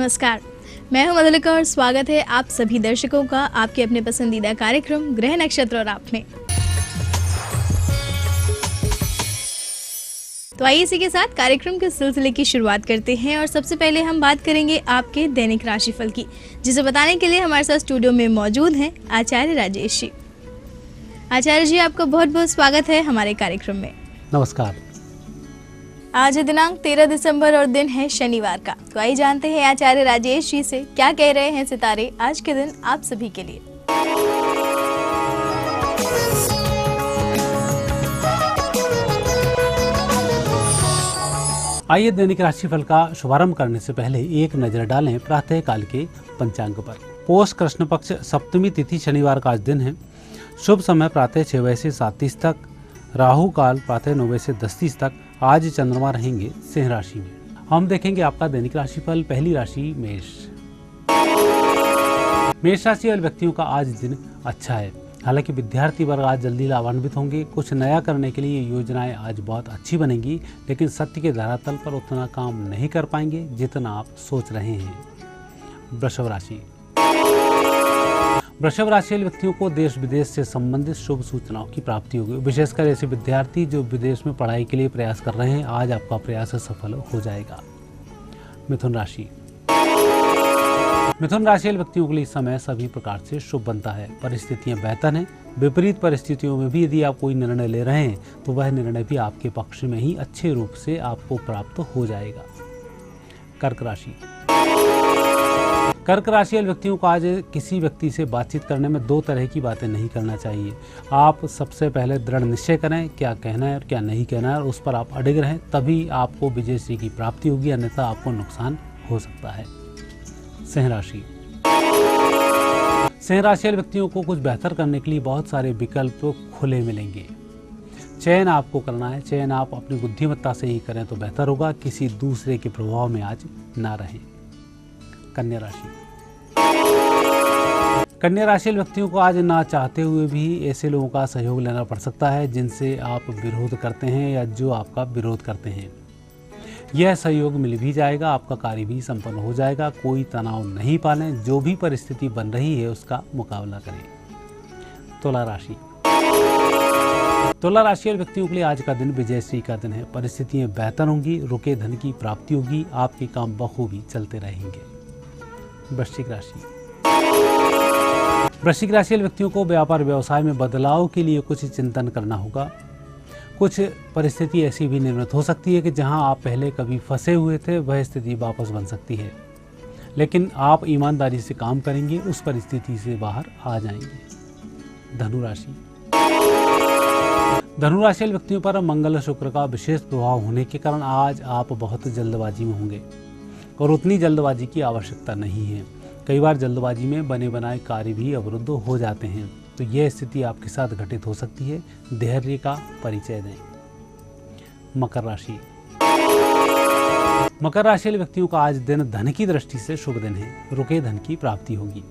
नमस्कार, मैं हूं मधुलिका और स्वागत है आप सभी दर्शकों का आपके अपने पसंदीदा कार्यक्रम ग्रह नक्षत्र और आप में। तो आइए इसी के साथ कार्यक्रम के सिलसिले की शुरुआत करते हैं और सबसे पहले हम बात करेंगे आपके दैनिक राशिफल की, जिसे बताने के लिए हमारे साथ स्टूडियो में मौजूद हैं आचार्य राजेश जी। आचार्य जी, आपका बहुत बहुत स्वागत है हमारे कार्यक्रम में। नमस्कार। आज है दिनांक 13 दिसंबर और दिन है शनिवार का। तो आइए जानते हैं आचार्य राजेश जी से क्या कह रहे हैं सितारे आज के दिन आप सभी के लिए। आइए दैनिक राशिफल का शुभारंभ करने से पहले एक नजर डालें प्रातः काल के पंचांग पर। पोष कृष्ण पक्ष सप्तमी तिथि शनिवार का आज दिन है। शुभ समय प्रातः 6 बजे से 7:30 तक, राहु काल प्रातः 9 बजे से 10:30 तक। आज चंद्रमा रहेंगे सिंह राशि में। हम देखेंगे आपका दैनिक राशिफल। पहली राशि मेष। मेष राशि वाले व्यक्तियों का आज दिन अच्छा है। हालांकि विद्यार्थी वर्ग आज जल्दी लाभान्वित होंगे। कुछ नया करने के लिए योजनाएं आज बहुत अच्छी बनेंगी, लेकिन सत्य के धरातल पर उतना काम नहीं कर पाएंगे जितना आप सोच रहे हैं। वृषभ राशि। वृषभ राशि वाले व्यक्तियों को देश विदेश से संबंधित शुभ सूचनाओं की प्राप्ति होगी। विशेषकर ऐसे विद्यार्थी जो विदेश में पढ़ाई के लिए प्रयास कर रहे हैं, आज आपका प्रयास सफल हो जाएगा। मिथुन राशि। मिथुन राशि वाले व्यक्तियों के लिए इस समय सभी प्रकार से शुभ बनता है। परिस्थितियां बेहतर हैं। विपरीत परिस्थितियों में भी यदि आप कोई निर्णय ले रहे हैं तो वह निर्णय भी आपके पक्ष में ही अच्छे रूप से आपको प्राप्त हो जाएगा। कर्क राशि। कर्क राशि वाले व्यक्तियों को आज किसी व्यक्ति से बातचीत करने में दो तरह की बातें नहीं करना चाहिए। आप सबसे पहले दृढ़ निश्चय करें क्या कहना है और क्या नहीं कहना है, और उस पर आप अडिग रहें, तभी आपको विजयश्री की प्राप्ति होगी, अन्यथा आपको नुकसान हो सकता है। सिंह राशि। सिंह राशि वाले व्यक्तियों को कुछ बेहतर करने के लिए बहुत सारे विकल्प खुले मिलेंगे। चयन आपको करना है। चयन आप अपनी बुद्धिमत्ता से ही करें तो बेहतर होगा। किसी दूसरे के प्रभाव में आज ना रहें। कन्या राशि। कन्या राशि व्यक्तियों को आज ना चाहते हुए भी ऐसे लोगों का सहयोग लेना पड़ सकता है जिनसे आप विरोध करते हैं या जो आपका विरोध करते हैं। यह सहयोग मिल भी जाएगा, आपका कार्य भी संपन्न हो जाएगा। कोई तनाव नहीं पालें। जो भी परिस्थिति बन रही है उसका मुकाबला करें। तुला राशि। तुला राशि वाले व्यक्तियों के लिए आज का दिन विजयश्री का दिन है। परिस्थितियां बेहतर होंगी। रुके धन की प्राप्ति होगी। आपके काम बखूबी चलते रहेंगे। वृश्चिक राशि। वृश्चिक राशि वाले व्यक्तियों को व्यापार व्यवसाय में बदलाव के लिए कुछ चिंतन करना होगा। कुछ परिस्थिति ऐसी भी निर्मित हो सकती है कि जहां आप पहले कभी फंसे हुए थे वह स्थिति वापस बन सकती है, लेकिन आप ईमानदारी से काम करेंगे, उस परिस्थिति से बाहर आ जाएंगे। धनु राशि। धनु राशि वाले व्यक्तियों पर मंगल शुक्र का विशेष प्रभाव होने के कारण आज आप बहुत जल्दबाजी में होंगे और उतनी जल्दबाजी की आवश्यकता नहीं है। कई बार जल्दबाजी में बने बनाए कार्य भी अवरुद्ध हो जाते हैं, तो यह स्थिति आपके साथ घटित हो सकती है। धैर्य का परिचय दें। मकर राशि। मकर राशि वाले व्यक्तियों का आज दिन धन की दृष्टि से शुभ दिन है। रुके धन की प्राप्ति होगी,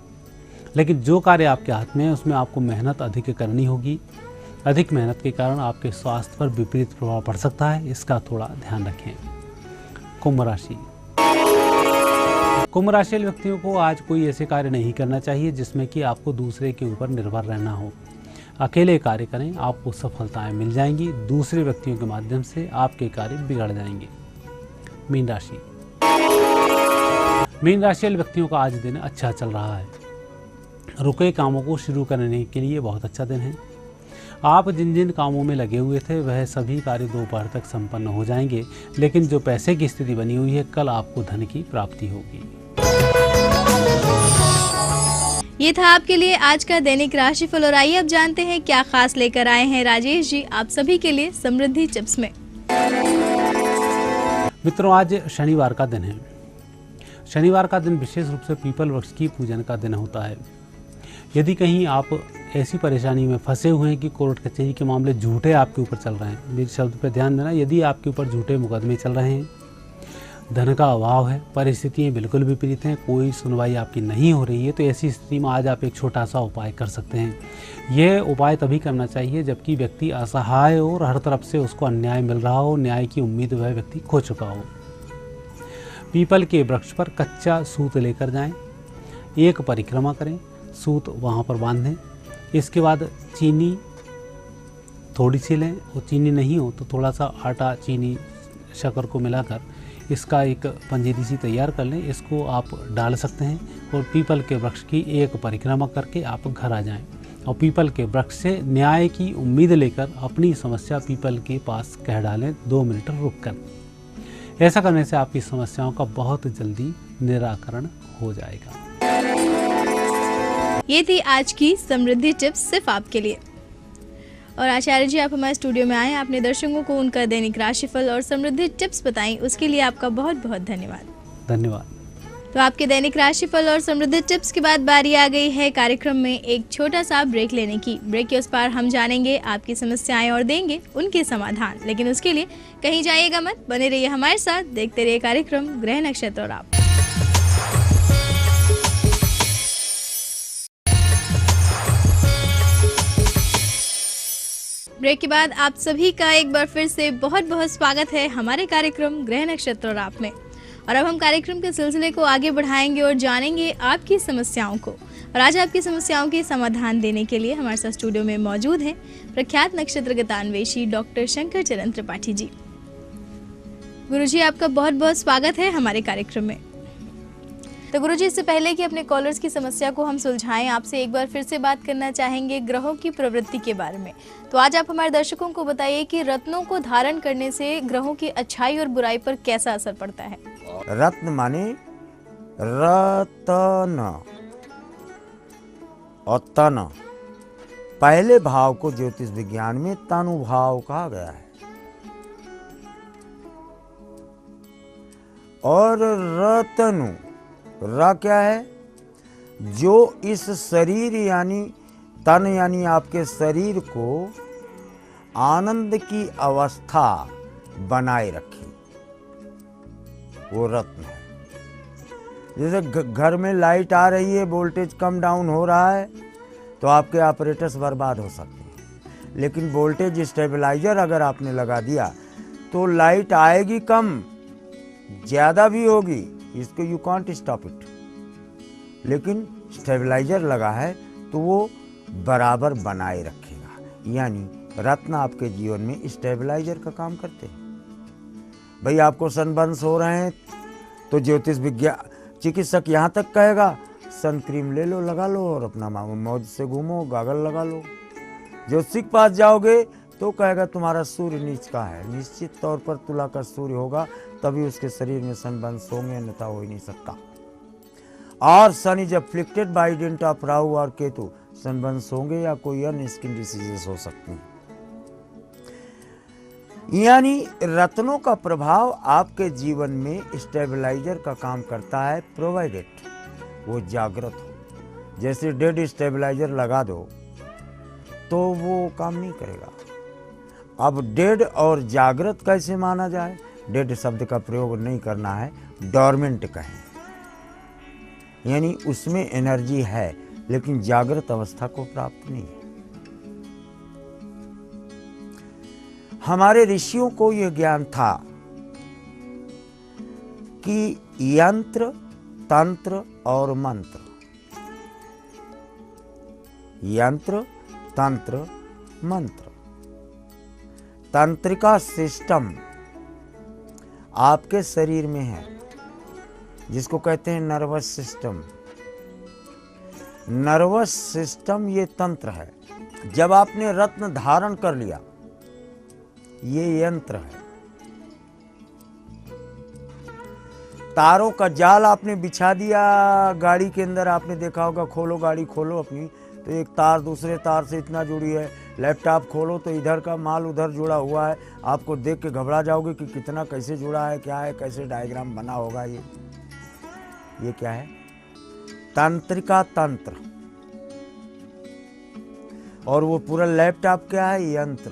लेकिन जो कार्य आपके हाथ में है उसमें आपको मेहनत अधिक करनी होगी। अधिक मेहनत के कारण आपके स्वास्थ्य पर विपरीत प्रभाव पड़ सकता है, इसका थोड़ा ध्यान रखें। कुंभ राशि। कुंभ राशि वाले व्यक्तियों को आज कोई ऐसे कार्य नहीं करना चाहिए जिसमें कि आपको दूसरे के ऊपर निर्भर रहना हो। अकेले कार्य करें, आपको सफलताएं मिल जाएंगी। दूसरे व्यक्तियों के माध्यम से आपके कार्य बिगड़ जाएंगे। मीन राशि। मीन राशि वाले व्यक्तियों का आज दिन अच्छा चल रहा है। रुके कामों को शुरू करने के लिए बहुत अच्छा दिन है। आप जिन जिन कामों में लगे हुए थे वह सभी कार्य दोपहर तक संपन्न हो जाएंगे, लेकिन जो पैसे की स्थिति बनी हुई है, कल आपको धन की प्राप्ति होगी। ये था आपके लिए आज का दैनिक राशिफल और आइए अब जानते हैं क्या खास लेकर आए हैं राजेश जी आप सभी के लिए समृद्धि चिप्स में। मित्रों, आज शनिवार का दिन है। शनिवार का दिन विशेष रूप से पीपल वृक्ष की पूजन का दिन होता है। यदि कहीं आप ऐसी परेशानी में फंसे हुए हैं कि कोर्ट कचहरी के मामले झूठे आपके ऊपर चल रहे हैं, मेरे शब्द पर ध्यान देना, यदि आपके ऊपर झूठे मुकदमे चल रहे हैं, धन का अभाव है, परिस्थितियां बिल्कुल विपरीत हैं, कोई सुनवाई आपकी नहीं हो रही है, तो ऐसी स्थिति में आज आप एक छोटा सा उपाय कर सकते हैं। यह उपाय तभी करना चाहिए जबकि व्यक्ति असहाय हो और हर तरफ से उसको अन्याय मिल रहा हो, न्याय की उम्मीद वह व्यक्ति खो चुका हो। पीपल के वृक्ष पर कच्चा सूत लेकर जाएं, एक परिक्रमा करें, सूत वहाँ पर बांधें। इसके बाद चीनी थोड़ी सी लें, और चीनी नहीं हो तो थोड़ा सा आटा, चीनी, शक्कर को मिलाकर इसका एक पंजीरी सी तैयार कर लें। इसको आप डाल सकते हैं और पीपल के वृक्ष की एक परिक्रमा करके आप घर आ जाएं और पीपल के वृक्ष से न्याय की उम्मीद लेकर अपनी समस्या पीपल के पास कह डालें 2 मिनट रुक कर। ऐसा करने से आपकी समस्याओं का बहुत जल्दी निराकरण हो जाएगा। ये थी आज की समृद्धि टिप्स सिर्फ आपके लिए। और आचार्य जी, आप हमारे स्टूडियो में आए, आपने दर्शकों को उनका दैनिक राशिफल और समृद्धि टिप्स बताई, उसके लिए आपका बहुत बहुत धन्यवाद। धन्यवाद। तो आपके दैनिक राशिफल और समृद्धि टिप्स के बाद बारी आ गई है कार्यक्रम में एक छोटा सा ब्रेक लेने की। ब्रेक के उस पार हम जानेंगे आपकी समस्याएं और देंगे उनके समाधान, लेकिन उसके लिए कहीं जाइएगा मत, बने रहिए हमारे साथ, देखते रहिए कार्यक्रम ग्रह नक्षत्र और आप। ब्रेक के बाद आप सभी का एक बार फिर से बहुत बहुत स्वागत है हमारे कार्यक्रम ग्रह नक्षत्र और आप में। और अब हम कार्यक्रम के सिलसिले को आगे बढ़ाएंगे और जानेंगे आपकी समस्याओं को। और आज आपकी समस्याओं के समाधान देने के लिए हमारे साथ स्टूडियो में मौजूद हैं प्रख्यात नक्षत्र गतान्वेषी डॉक्टर शंकर चरण त्रिपाठी जी। गुरुजी, आपका बहुत बहुत स्वागत है हमारे कार्यक्रम में। तो गुरुजी, इससे पहले कि अपने कॉलर्स की समस्या को हम सुलझाएं, आपसे एक बार फिर से बात करना चाहेंगे ग्रहों की प्रवृत्ति के बारे में। तो आज आप हमारे दर्शकों को बताइए कि रत्नों को धारण करने से ग्रहों की अच्छाई और बुराई पर कैसा असर पड़ता है। रत्न माने रतन और तन। पहले भाव को ज्योतिष विज्ञान में तनुभाव कहा गया है। और रतनु, र क्या है? जो इस शरीर यानी तन यानी आपके शरीर को आनंद की अवस्था बनाए रखे, वो रत्न है। जैसे घर में लाइट आ रही है, वोल्टेज कम डाउन हो रहा है तो आपके ऑपरेटर्स बर्बाद हो सकते हैं, लेकिन वोल्टेज स्टेबलाइजर अगर आपने लगा दिया तो लाइट आएगी कम, ज़्यादा भी होगी, इसको यू कांट स्टॉप इट। लेकिन स्टेबलाइजर लगा है तो वो बराबर बनाए रखेगा। यानी रत्न आपके जीवन में स्टेबलाइजर का काम करते हैं। भाई आपको सनबर्न्स हो रहे हैं तो ज्योतिष विज्ञान चिकित्सक यहाँ तक कहेगा सन क्रीम ले लो, लगा लो और अपना मौज से घूमो, गागल लगा लो। ज्योतिषी के पास जाओगे तो कहेगा तुम्हारा सूर्य नीच का है, निश्चित तौर पर तुला का सूर्य होगा तभी उसके शरीर में सनबर्न्स होंगे, अन्यथा हो ही नहीं सकता। और sun is afflicted by dint of Rahu और केतु, सनबर्न्स होंगे या कोई अन्य स्किन डिसीजेस हो सकते हैं। यानी रत्नों का प्रभाव आपके जीवन में स्टेबलाइजर का काम करता है, प्रोवाइडेड वो जागृत हो। जैसे डेड स्टेबलाइजर लगा दो तो वो काम नहीं करेगा। अब डेड और जागृत कैसे माना जाए? डेड शब्द का प्रयोग नहीं करना है, डॉर्मेंट कहें, यानी उसमें एनर्जी है लेकिन जागृत अवस्था को प्राप्त नहीं है। हमारे ऋषियों को यह ज्ञान था कि यंत्र, तंत्र और मंत्र, यंत्र, तंत्र, मंत्र, तंत्रिका सिस्टम आपके शरीर में है जिसको कहते हैं नर्वस सिस्टम। नर्वस सिस्टम ये तंत्र है। जब आपने रत्न धारण कर लिया, ये यंत्र है। तारों का जाल आपने बिछा दिया गाड़ी के अंदर, आपने देखा होगा, खोलो गाड़ी खोलो अपनी तो एक तार दूसरे तार से इतना जुड़ी है। लैपटॉप खोलो तो इधर का माल उधर जुड़ा हुआ है। आपको देख के घबरा जाओगे कि कितना कैसे जुड़ा है, क्या है, कैसे डायग्राम बना होगा। ये क्या है? तंत्रिका तंत्र। और वो पूरा लैपटॉप क्या है? यंत्र।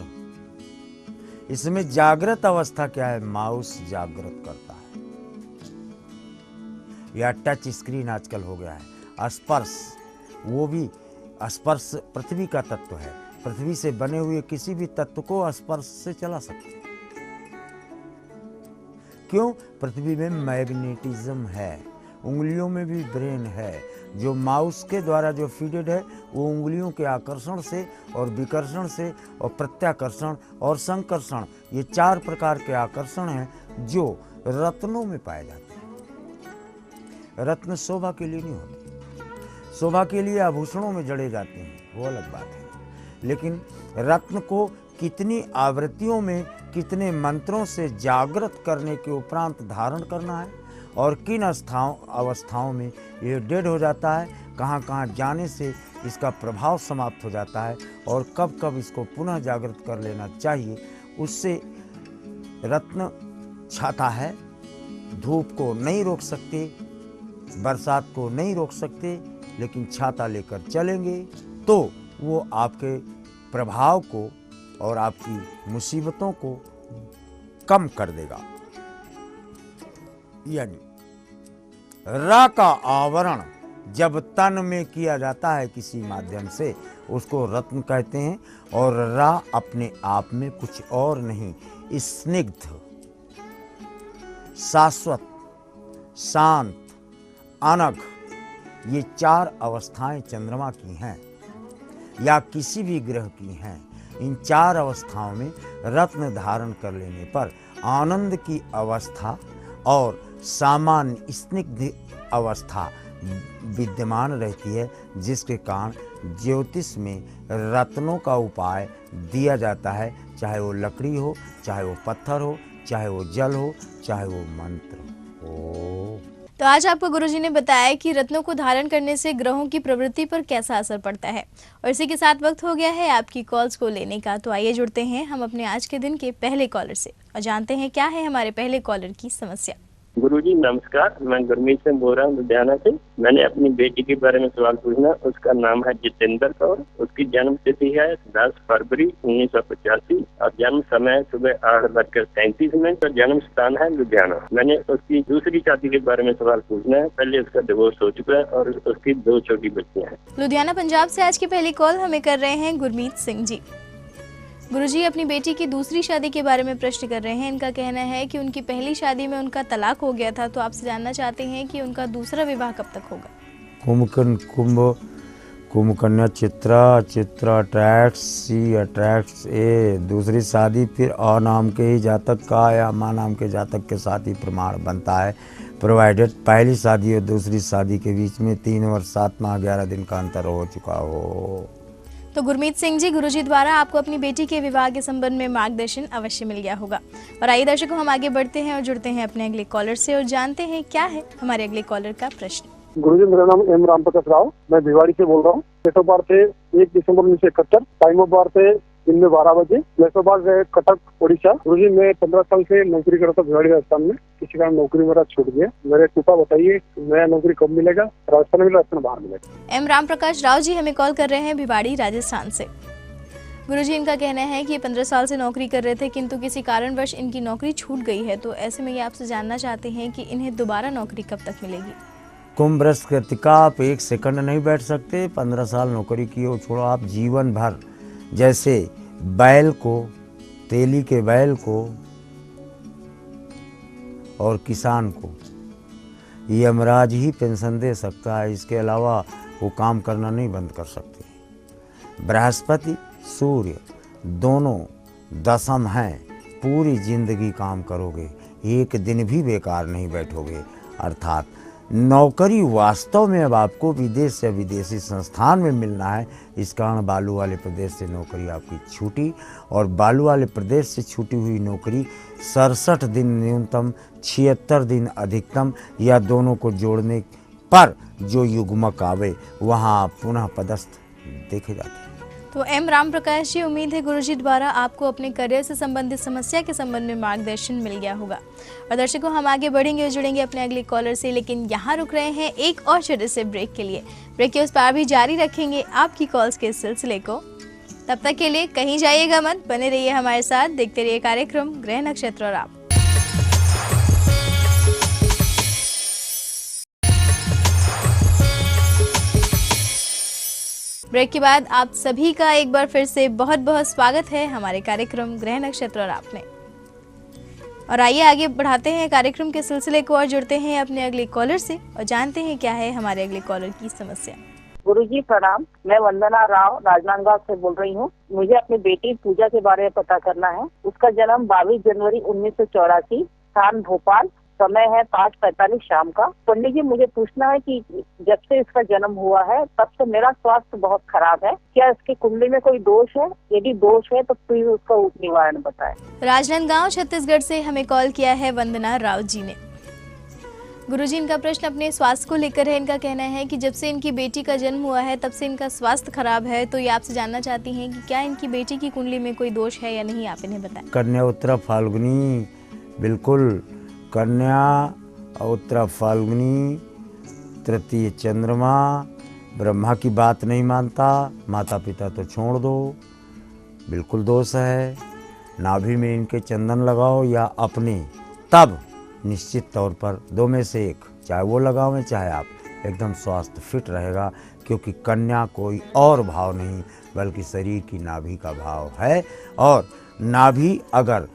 इसमें जागृत अवस्था क्या है? माउस जागृत करता है, या टच स्क्रीन आजकल हो गया है। स्पर्श, वो भी स्पर्श पृथ्वी का तत्व है। पृथ्वी से बने हुए किसी भी तत्व को स्पर्श से चला सकते हैं, क्यों? पृथ्वी में मैग्नेटिज्म है, उंगलियों में भी ब्रेन है। जो माउस के द्वारा जो फीडेड है वो उंगलियों के आकर्षण से और विकर्षण से और प्रत्याकर्षण और संकर्षण, ये 4 प्रकार के आकर्षण हैं जो रत्नों में पाए जाते हैं। रत्न शोभा के लिए नहीं होते, शोभा के लिए आभूषणों में जड़े जाते हैं, वो अलग बात है। लेकिन रत्न को कितनी आवृत्तियों में, कितने मंत्रों से जागृत करने के उपरांत धारण करना है और किन अवस्थाओं में ये डेड हो जाता है, कहाँ कहाँ जाने से इसका प्रभाव समाप्त हो जाता है और कब कब इसको पुनः जागृत कर लेना चाहिए, उससे रत्न छाता है। धूप को नहीं रोक सकते, बरसात को नहीं रोक सकते, लेकिन छाता लेकर चलेंगे तो वो आपके प्रभाव को और आपकी मुसीबतों को कम कर देगा। यानी रा का आवरण जब तन में किया जाता है किसी माध्यम से, उसको रत्न कहते हैं। और रा अपने आप में कुछ और नहीं, स्निग्ध, शाश्वत, शांत, अनघ, ये 4 अवस्थाएं चंद्रमा की हैं या किसी भी ग्रह की हैं। इन 4 अवस्थाओं में रत्न धारण कर लेने पर आनंद की अवस्था और सामान्य स्निग्ध अवस्था विद्यमान रहती है, जिसके कारण ज्योतिष में रत्नों का उपाय दिया जाता है, चाहे वो लकड़ी हो, चाहे वो पत्थर हो, चाहे वो जल हो, चाहे वो मंत्र हो। तो आज आपको गुरुजी ने बताया कि रत्नों को धारण करने से ग्रहों की प्रवृत्ति पर कैसा असर पड़ता है। और इसी के साथ वक्त हो गया है आपकी कॉल्स को लेने का। तो आइए जुड़ते हैं हम अपने आज के दिन के पहले कॉलर से और जानते हैं क्या है हमारे पहले कॉलर की समस्या। गुरुजी नमस्कार, मैं गुरमीत सिंह बोल रहा हूँ लुधियाना से। मैंने अपनी बेटी के बारे में सवाल पूछना। उसका नाम है जितेंद्र कौर। उसकी जन्म तिथि है 10 फरवरी 1985 और जन्म समय सुबह 8:37 और जन्म स्थान है लुधियाना। मैंने उसकी दूसरी शादी के बारे में सवाल पूछना है। पहले उसका डिवोर्स हो चुका है और उसकी 2 छोटी बच्चियां हैं। लुधियाना पंजाब से आज की पहली कॉल हमें कर रहे हैं गुरमीत सिंह जी। गुरुजी अपनी बेटी की दूसरी शादी के बारे में प्रश्न कर रहे हैं। इनका कहना है कि उनकी पहली शादी में उनका तलाक हो गया था, तो आपसे जानना चाहते हैं कि उनका दूसरा विवाह कब तक होगा। कुंभ कन्या चित्रा अट्रैक्ट्स सी अट्रैक्ट्स ए। दूसरी शादी फिर अ नाम के ही जातक का या माँ नाम के जातक के साथ ही प्रमाण बनता है, प्रोवाइडेड पहली शादी और दूसरी शादी के बीच में 3 वर्ष 7 माह 11 दिन का अंतर हो चुका हो। तो गुरमीत सिंह जी, गुरुजी द्वारा आपको अपनी बेटी के विवाह के संबंध में मार्गदर्शन अवश्य मिल गया होगा। और आइए दर्शकों, हम आगे बढ़ते हैं और जुड़ते हैं अपने अगले कॉलर से और जानते हैं क्या है हमारे अगले कॉलर का प्रश्न। गुरुजी, मेरा नाम एम राम प्रकाश राव, मैं भिवाड़ी से बोल रहा हूँ। डेट ऑफ बर्थ है 1 दिसंबर 1971, टाइम ऑफ बर्थ है दिन में 12 बजे, प्लेस ऑफ बर्थ है कटक उड़ीसा। गुरुजी, मैं 15 साल से नौकरी करता था भिवाड़ी राजस्थान में। किसी कारण नौकरी मेरा छूट गया। मेरे कृपा बताइए नया नौकरी कब मिलेगा, राजस्थान में राजस्थान बाहर मिलेगा। एम राम प्रकाश राव जी हमें कॉल कर रहे हैं भिवाड़ी राजस्थान से। गुरुजी, इनका कहना है कि ये 15 साल से नौकरी कर रहे थे, किंतु किसी कारणवश इनकी नौकरी छूट गई है। तो ऐसे में ये आपसे जानना चाहते हैं कि इन्हें दोबारा नौकरी कब तक मिलेगी। कुंभ राशि कृतिका, आप 1 सेकंड नहीं बैठ सकते। 15 साल नौकरी की हो, छोड़ो, आप जीवन भर जैसे बैल को, तेली के बैल को और किसान को यमराज ही पेंशन दे सकता है, इसके अलावा वो काम करना नहीं बंद कर सकते। बृहस्पति सूर्य दोनों दशम हैं, पूरी जिंदगी काम करोगे, एक दिन भी बेकार नहीं बैठोगे। अर्थात नौकरी वास्तव में अब आपको विदेश या विदेशी संस्थान में मिलना है। इस कारण बालू वाले प्रदेश से नौकरी आपकी छूटी, और बालू वाले प्रदेश से छूटी हुई नौकरी 67 दिन न्यूनतम, 76 दिन अधिकतम, या दोनों को जोड़ने पर जो युग्मक आवे वहाँ आप पुनः पदस्थ देखे जाते हैं। तो एम राम प्रकाश जी, उम्मीद है गुरुजी द्वारा आपको अपने करियर से संबंधित समस्या के संबंध में मार्गदर्शन मिल गया होगा। और दर्शकों, हम आगे बढ़ेंगे और जुड़ेंगे अपने अगले कॉलर से, लेकिन यहाँ रुक रहे हैं एक और छोटे से ब्रेक के लिए। ब्रेक के उस पार भी जारी रखेंगे आपकी कॉल्स के सिलसिले को। तब तक के लिए कहीं जाइएगा मत, बने रहिए हमारे साथ, देखते रहिए कार्यक्रम ग्रह नक्षत्र और आप। ब्रेक के बाद आप सभी का एक बार फिर से बहुत बहुत स्वागत है हमारे कार्यक्रम ग्रह नक्षत्र और आप में। और आइए आगे बढ़ाते हैं कार्यक्रम के सिलसिले को और जुड़ते हैं अपने अगले कॉलर से और जानते हैं क्या है हमारे अगले कॉलर की समस्या। गुरुजी प्रणाम, मैं वंदना राव राजनांदगांव से बोल रही हूँ। मुझे अपनी बेटी पूजा के बारे में पता करना है। उसका जन्म 22 जनवरी 1984, स्थान भोपाल, समय है 5:45 शाम का। पंडित जी, मुझे पूछना है कि जब से इसका जन्म हुआ है तब से मेरा स्वास्थ्य बहुत खराब है। क्या इसकी कुंडली में कोई दोष है? यदि दोष है तो प्लीज उसका निवारण बताएं। राजनांदगांव छत्तीसगढ़ से हमें कॉल किया है वंदना राव जी ने। गुरुजी, इनका प्रश्न अपने स्वास्थ्य को लेकर है। इनका कहना है कि जब से इनकी बेटी का जन्म हुआ है तब से इनका स्वास्थ्य खराब है। तो ये आपसे जानना चाहती हैं कि क्या इनकी बेटी की कुंडली में कोई दोष है या नहीं, आप इन्हें बताएं। कन्या उत्तरा फाल्गुनी, बिल्कुल कन्या उत्तरा फाल्गुनी, तृतीय चंद्रमा, ब्रह्मा की बात नहीं मानता, माता पिता तो छोड़ दो, बिल्कुल दोष है। नाभि में इनके चंदन लगाओ या अपने, तब निश्चित तौर पर 2 में से 1, चाहे वो लगाओ चाहे आप, एकदम स्वास्थ्य फिट रहेगा। क्योंकि कन्या कोई और भाव नहीं बल्कि शरीर की नाभि का भाव है, और नाभि अगर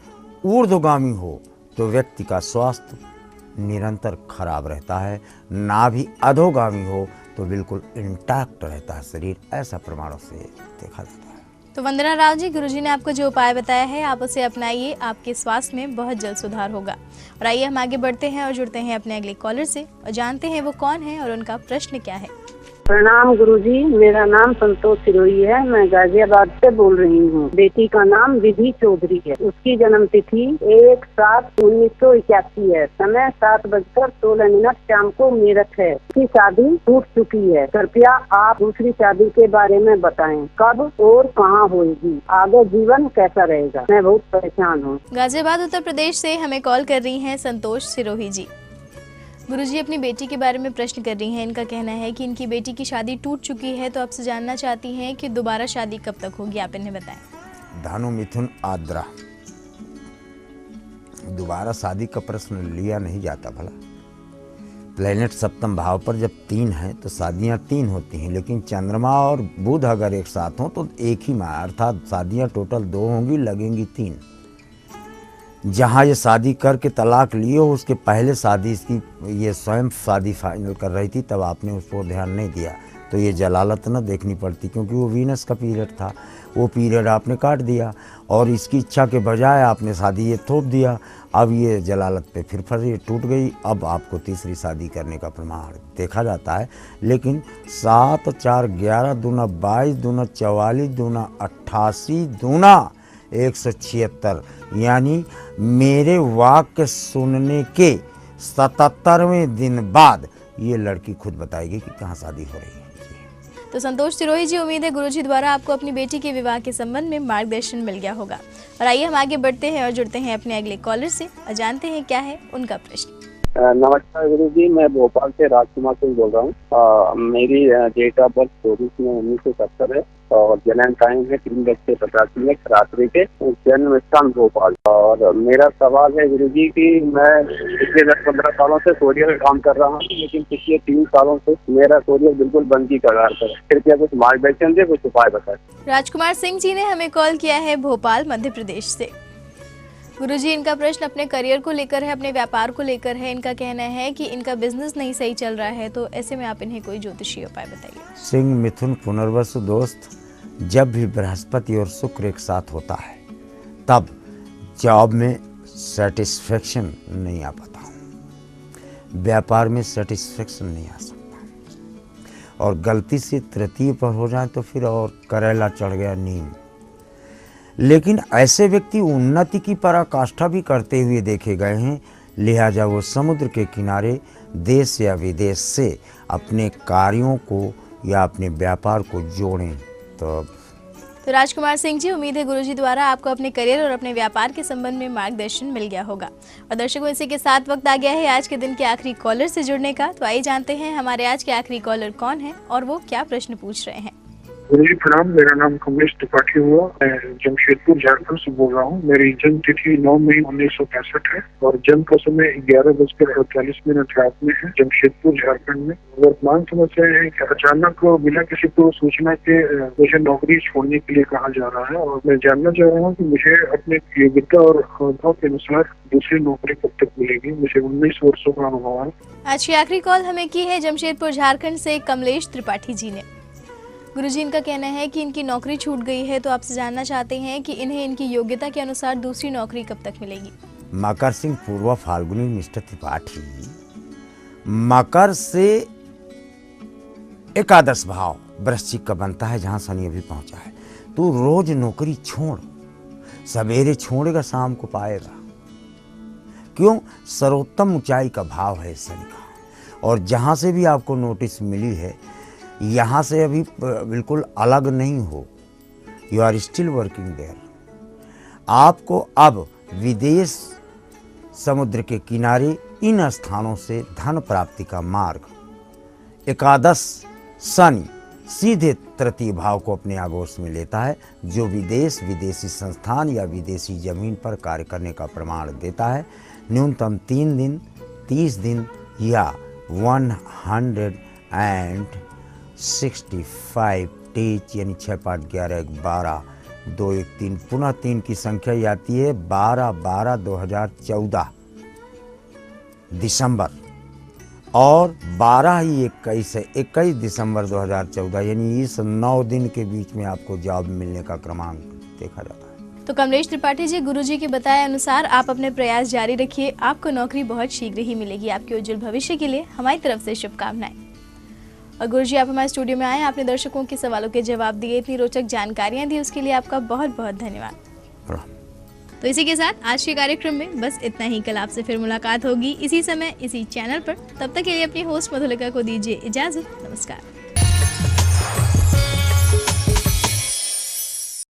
ऊर्ध्वगामी हो तो व्यक्ति का स्वास्थ्य निरंतर खराब रहता है, नाभि अधोगामी हो तो बिल्कुल इंटैक्ट रहता है शरीर, ऐसा प्रमाणों से देखा जाता है। तो वंदना राव जी, गुरुजी ने आपको जो उपाय बताया है आप उसे अपनाइए, आपके स्वास्थ्य में बहुत जल्द सुधार होगा। और आइए हम आगे बढ़ते हैं और जुड़ते हैं अपने अगले कॉलर से और जानते हैं वो कौन है और उनका प्रश्न क्या है। प्रणाम गुरुजी, मेरा नाम संतोष सिरोही है। मैं गाजियाबाद से बोल रही हूँ। बेटी का नाम विधि चौधरी है। उसकी जन्म तिथि 1/7/1981 है। समय 7:16 शाम को मेरठ है। उसकी शादी टूट चुकी है। कृपया आप दूसरी शादी के बारे में बताएं, कब और कहाँ होगी, आगे जीवन कैसा रहेगा। मैं बहुत परेशान हूँ। गाजियाबाद उत्तर प्रदेश से हमें कॉल कर रही हैं संतोष सिरोही जी। गुरुजी अपनी बेटी के बारे में प्रश्न कर रही हैं। इनका कहना है कि इनकी बेटी की शादी टूट चुकी है, तो आपसे जानना चाहती हैं कि दोबारा शादी कब तक होगी, आप इन्हें बताएं। धनु मिथुन आद्रा, दोबारा शादी का प्रश्न लिया नहीं जाता। भला प्लेनेट सप्तम भाव पर जब 3 हैं तो शादियां 3 होती हैं, लेकिन चंद्रमा और बुध अगर एक साथ हों तो एक ही माह, अर्थात शादियां टोटल 2 होंगी, लगेंगी 3। जहाँ ये शादी करके तलाक लिए हो उसके पहले शादी इसकी, ये स्वयं शादी फाइनल कर रही थी, तब आपने उस पर ध्यान नहीं दिया तो ये जलालत न देखनी पड़ती, क्योंकि वो वीनस का पीरियड था, वो पीरियड आपने काट दिया और इसकी इच्छा के बजाय आपने शादी ये थोप दिया। अब ये जलालत पे फिर ये टूट गई। अब आपको तीसरी शादी करने का प्रमाण देखा जाता है, लेकिन 7 4 11 दूना 22 दूना 44 दूना 88 दूना 176, यानी मेरे वाक्य सुनने के 77वें दिन बाद ये लड़की खुद बताएगी कि कहाँ शादी हो रही है। तो संतोष सिरोही जी, उम्मीद है गुरुजी द्वारा आपको अपनी बेटी के विवाह के संबंध में मार्गदर्शन मिल गया होगा। और आइए हम आगे बढ़ते हैं और जुड़ते हैं अपने अगले कॉलर से और जानते हैं क्या है उनका प्रश्न। नमस्कार गुरुजी, मैं भोपाल से राजकुमार सिंह बोल रहा हूँ। मेरी डेट ऑफ बर्थ 24/9/1970 है और जन्म टाइम है 3:85 रात्रि के, जन्म स्थान भोपाल। और मेरा सवाल है गुरुजी कि मैं पिछले 10-15 सालों से कोरियर में काम कर रहा हूँ, लेकिन पिछले 3 सालों से मेरा कोरियर बिल्कुल बंद की कगार पर। कृपया कुछ मार्गदर्शन दे, कुछ उपाय बताएं। राजकुमार सिंह जी ने हमें कॉल किया है भोपाल मध्य प्रदेश से। गुरुजी, इनका प्रश्न अपने करियर को लेकर है, अपने व्यापार को लेकर है। इनका कहना है कि इनका बिजनेस नहीं सही चल रहा है, तो ऐसे में आप इन्हें कोई ज्योतिषीय उपाय बताइए। सिंह मिथुन पुनर्वसु दोस्त, जब भी बृहस्पति और शुक्र एक साथ होता है तब जॉब में सेटिस्फेक्शन नहीं आ पाता, व्यापार में सेटिस्फेक्शन नहीं आ सकता, और गलती से तृतीय पर हो जाए तो फिर और करेला चढ़ गया नीम। लेकिन ऐसे व्यक्ति उन्नति की पराकाष्ठा भी करते हुए देखे गए हैं, लिहाजा वो समुद्र के किनारे देश या विदेश से अपने कार्यों को या अपने व्यापार को जोड़ें। तो राजकुमार सिंह जी, उम्मीद है गुरुजी द्वारा आपको अपने करियर और अपने व्यापार के संबंध में मार्गदर्शन मिल गया होगा। और दर्शकों, इसी के साथ वक्त आ गया है आज के दिन के आखिरी कॉलर से जुड़ने का। तो आइए जानते हैं हमारे आज के आखिरी कॉलर कौन है और वो क्या प्रश्न पूछ रहे हैं। गुरुजी प्रणाम, मेरा नाम कमलेश त्रिपाठी हुआ। मैं जमशेदपुर झारखंड से बोल रहा हूँ। मेरी जन्म तिथि 9 मई 1965 है और जन्म का समय 11:48 रात में है, जमशेदपुर झारखंड में। वर्तमान समस्या है कि अचानक बिना किसी पूर्व सूचना के मुझे नौकरी छोड़ने के लिए कहा जा रहा है और मैं जानना चाह रहा हूँ कि मुझे अपने योग्यता और अनुभव के अनुसार दूसरी नौकरी कब तक मिलेगी। मुझे 19 वर्षों का अनुभव है। आज की आखिरी कॉल हमें की है जमशेदपुर झारखंड से कमलेश त्रिपाठी जी ने। गुरुजी, इनका कहना है कि इनकी नौकरी छूट गई है, तो आपसे जानना चाहते हैं कि इन्हें इनकी योग्यता के अनुसार दूसरी नौकरी कब तक मिलेगी। मकर सिंह पूर्व फाल्गुनी मिस्टर त्रिपाठी, मकर से एकादश भाव वृश्चिक का बनता है जहां शनि अभी पहुंचा है। तू रोज नौकरी छोड़, सवेरे छोड़ेगा शाम को पाएगा। क्यों? सर्वोत्तम ऊंचाई का भाव है शनि का। और जहां से भी आपको नोटिस मिली है, यहाँ से अभी बिल्कुल अलग नहीं हो, you are still working there. आपको अब विदेश, समुद्र के किनारे, इन स्थानों से धन प्राप्ति का मार्ग एकादश शनि सीधे तृतीय भाव को अपने आगोश में लेता है, जो विदेश, विदेशी संस्थान या विदेशी जमीन पर कार्य करने का प्रमाण देता है। न्यूनतम 3 दिन, 30 दिन या 165 डेज, यानी 6 5 11 12 2 1 3, पुनः 3 की संख्या आती है 12/12/2014 दिसंबर, और 12 ही 21 है, 21 दिसंबर 2014, यानी इस 9 दिन के बीच में आपको जॉब मिलने का क्रमांक देखा जाता है। तो कमलेश त्रिपाठी जी, गुरुजी के बताए अनुसार आप अपने प्रयास जारी रखिए, आपको नौकरी बहुत शीघ्र ही मिलेगी। आपके उज्जवल भविष्य के लिए हमारी तरफ से शुभकामनाएं। और गुरुजी, आप हमारे स्टूडियो में आए, आपने दर्शकों के सवालों के जवाब दिए, इतनी रोचक जानकारियां दी, उसके लिए आपका बहुत बहुत धन्यवाद। तो इसी के साथ आज के कार्यक्रम में बस इतना ही। कल आपसे फिर मुलाकात होगी इसी समय, इसी चैनल पर। तब तक के लिए अपनी होस्ट मधुलिका को दीजिए इजाजत। नमस्कार।